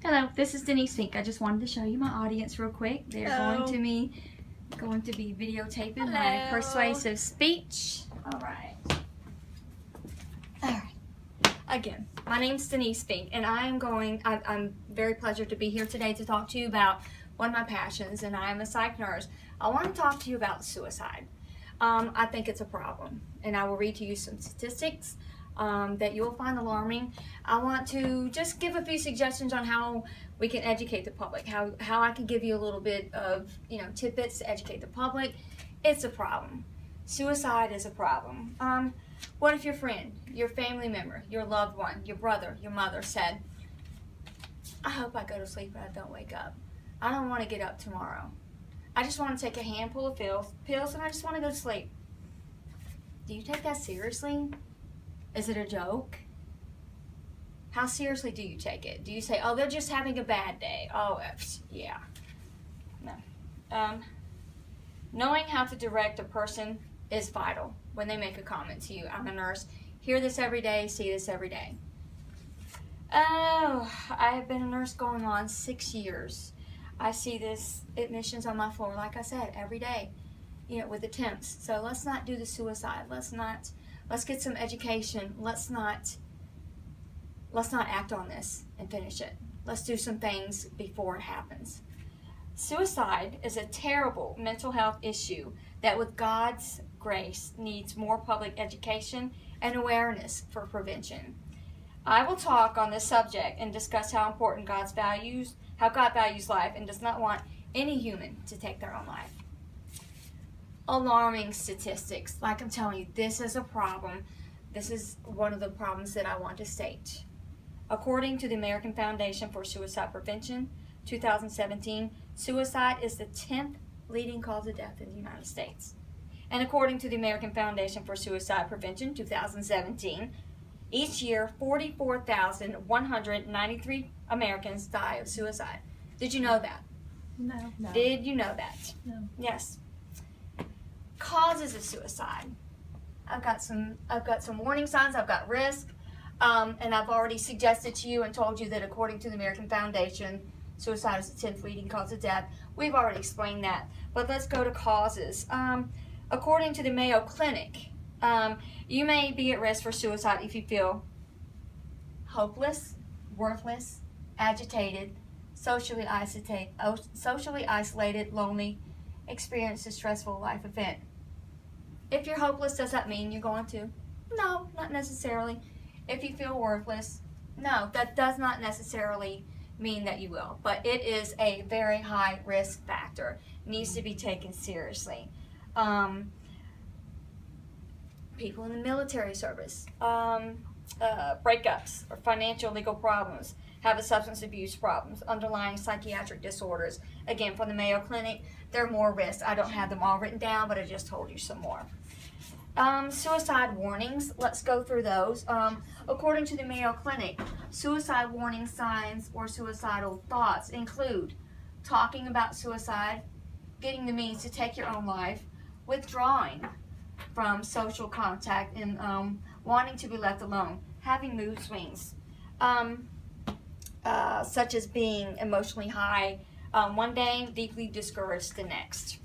Hello, this is Denise Fink. I just wanted to show you my audience real quick. They're going to be videotaping my persuasive speech. All right. Again, my name's Denise Fink, and I'm very pleased to be here today to talk to you about one of my passions, and I am a psych nurse. I want to talk to you about suicide. I think it's a problem, and I will read to you some statistics that you'll find alarming. I want to just give a few suggestions on how we can educate the public, how I can give you a little bit of tidbits to educate the public. It's a problem. Suicide is a problem. What if your friend, your family member, your loved one, your brother, your mother said, I hope I go to sleep and I don't wake up. I don't want to get up tomorrow. I just want to take a handful of pills and I just want to go to sleep. Do you take that seriously? Is it a joke? How seriously do you take it? Do you say, oh, they're just having a bad day? Oh, yeah. No. Knowing how to direct a person is vital when they make a comment to you. I'm a nurse. Hear this every day, see this every day. Oh, I have been a nurse going on 6 years. I see this admissions on my floor, like I said, every day, with attempts. So let's not do the suicide. Let's get some education. Let's not act on this and finish it. Let's do some things before it happens. Suicide is a terrible mental health issue that with God's grace needs more public education and awareness for prevention. I will talk on this subject and discuss how important how God values life and does not want any human to take their own life. Alarming statistics. Like I'm telling you, this is a problem. This is one of the problems that I want to state. According to the American Foundation for Suicide Prevention, 2017, suicide is the 10th leading cause of death in the United States. And according to the American Foundation for Suicide Prevention, 2017, each year 44,193 Americans die of suicide. Did you know that? No. Did you know that? No. Yes. Causes of suicide. I've got some warning signs. I've got risk, and I've already suggested to you and told you that according to the American Foundation, suicide is the 10th leading cause of death. We've already explained that, but let's go to causes. According to the Mayo Clinic, you may be at risk for suicide if you feel hopeless, worthless, agitated, socially isolated, lonely, experience a stressful life event. If you're hopeless, does that mean you're going to? No, not necessarily. If you feel worthless, no, that does not necessarily mean that you will. But it is a very high risk factor. It needs to be taken seriously. People in the military service, breakups or financial legal problems, have a substance abuse problems, underlying psychiatric disorders. Again, from the Mayo Clinic, there are more risks. I don't have them all written down, but I just told you some more. Suicide warnings, let's go through those. According to the Mayo Clinic, suicide warning signs or suicidal thoughts include talking about suicide, getting the means to take your own life, withdrawing from social contact, and wanting to be left alone, having mood swings, such as being emotionally high one day, deeply discouraged the next.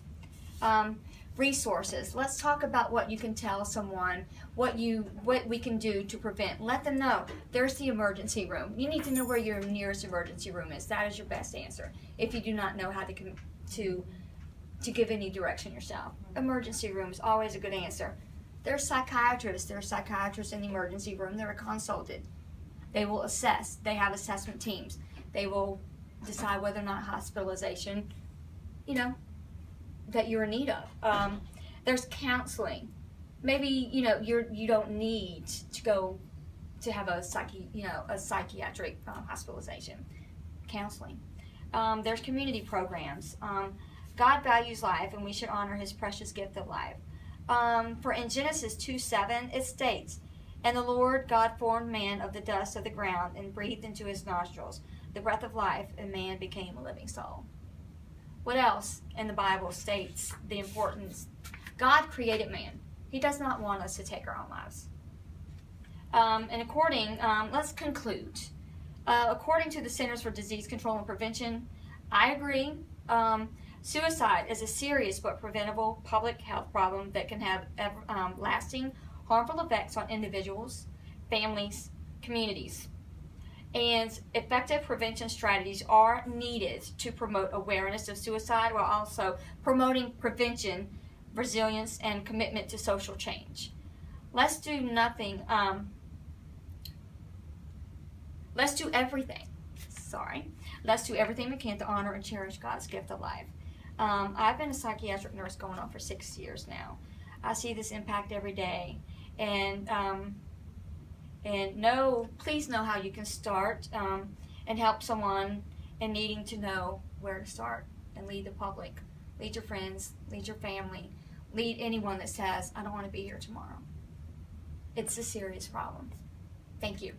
Resources. Let's talk about what you can tell someone, what we can do to prevent. Let them know there's the emergency room. You need to know where your nearest emergency room is. That is your best answer if you do not know how to give any direction yourself. Emergency room is always a good answer. There's psychiatrists. There are psychiatrists in the emergency room. They're consulted. They will assess. They have assessment teams. They will decide whether or not hospitalization, that you're in need of. There's counseling. Maybe you don't need to go to have a psychiatric hospitalization. Counseling. There's community programs. God values life, and we should honor His precious gift of life. For in Genesis 2:7, it states, "And the Lord God formed man of the dust of the ground and breathed into his nostrils the breath of life, and man became a living soul." What else in the Bible states the importance? God created man. He does not want us to take our own lives. Let's conclude. According to the Centers for Disease Control and Prevention, I agree. Suicide is a serious but preventable public health problem that can have lasting harmful effects on individuals, families, communities. And effective prevention strategies are needed to promote awareness of suicide while also promoting prevention, resilience, and commitment to social change. Let's do nothing. Let's do everything. Let's do everything we can to honor and cherish God's gift of life. I've been a psychiatric nurse going on for 6 years now. I see this impact every day, and please know how you can start and help someone in needing to know where to start and lead the public, lead your friends, lead your family, lead anyone that says, I don't want to be here tomorrow. It's a serious problem. Thank you.